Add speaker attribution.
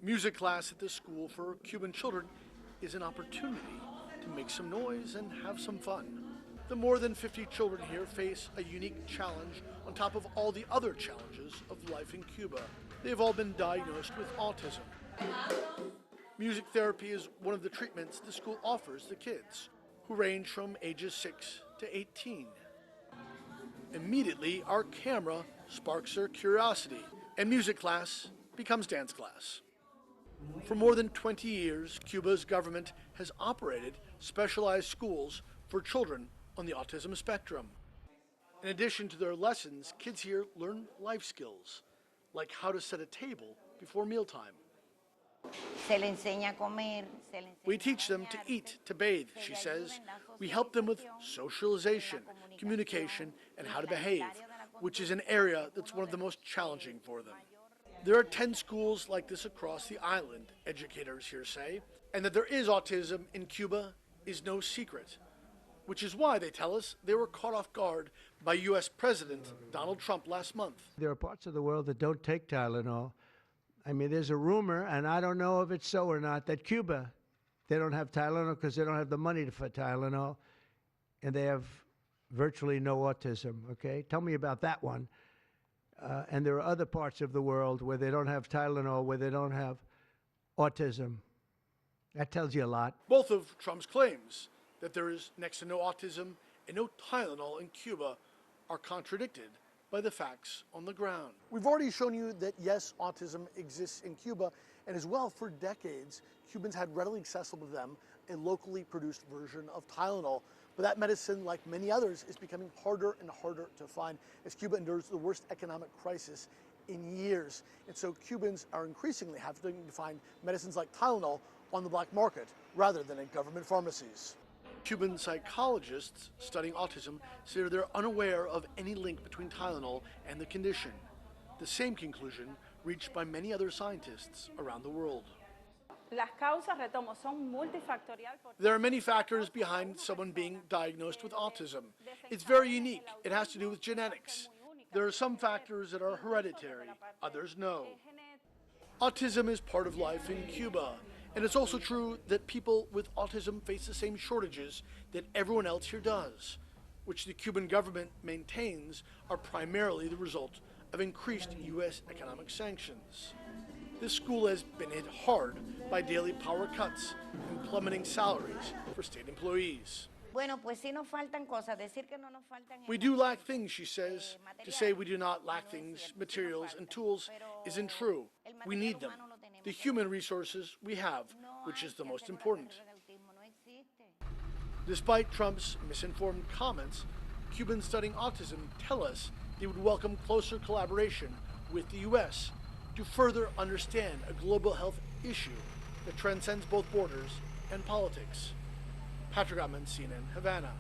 Speaker 1: Music class at this school for Cuban children is an opportunity to make some noise and have some fun. The more than 50 children here face a unique challenge on top of all the other challenges of life in Cuba. They've all been diagnosed with autism. Music therapy is one of the treatments the school offers the kids, who range from ages 6 to 18. Immediately, our camera sparks their curiosity, and music class becomes dance class. For more than 20 years, Cuba's government has operated specialized schools for children on the autism spectrum. In addition to their lessons, kids here learn life skills, like how to set a table before mealtime. We teach them to eat, to bathe, she says. We help them with socialization, communication, and how to behave, which is an area that's one of the most challenging for them. There are 10 schools like this across the island, educators here say, and that there is autism in Cuba is no secret, which is why, they tell us, they were caught off guard by U.S. President Donald Trump last month.
Speaker 2: There are parts of the world that don't take Tylenol. I mean, there's a rumor, and I don't know if it's so or not, that Cuba, they don't have Tylenol because they don't have the money for Tylenol, and they have virtually no autism, okay? Tell me about that one. And there are other parts of the world where they don't have Tylenol, where they don't have autism. That tells you a lot.
Speaker 1: Both of Trump's claims that there is next to no autism and no Tylenol in Cuba are contradicted by the facts on the ground. We've already shown you that yes, autism exists in Cuba, and as well, for decades, Cubans had readily accessible to them a locally produced version of Tylenol. But that medicine, like many others, is becoming harder and harder to find as Cuba endures the worst economic crisis in years. And so Cubans are increasingly having to find medicines like Tylenol on the black market rather than in government pharmacies. Cuban psychologists studying autism say they're unaware of any link between Tylenol and the condition. The same conclusion reached by many other scientists around the world. There are many factors behind someone being diagnosed with autism. It's very unique. It has to do with genetics. There are some factors that are hereditary, others no. Autism is part of life in Cuba. And it's also true that people with autism face the same shortages that everyone else here does, which the Cuban government maintains are primarily the result of increased U.S. economic sanctions. This school has been hit hard by daily power cuts and plummeting salaries for state employees. We do lack things, she says. To say we do not lack things, materials and tools, isn't true. We need them. The human resources we have, which is the most important. Despite Trump's misinformed comments, Cubans studying autism tell us they would welcome closer collaboration with the U.S. to further understand a global health issue that transcends both borders and politics. Patrick Oppmann, CNN, Havana.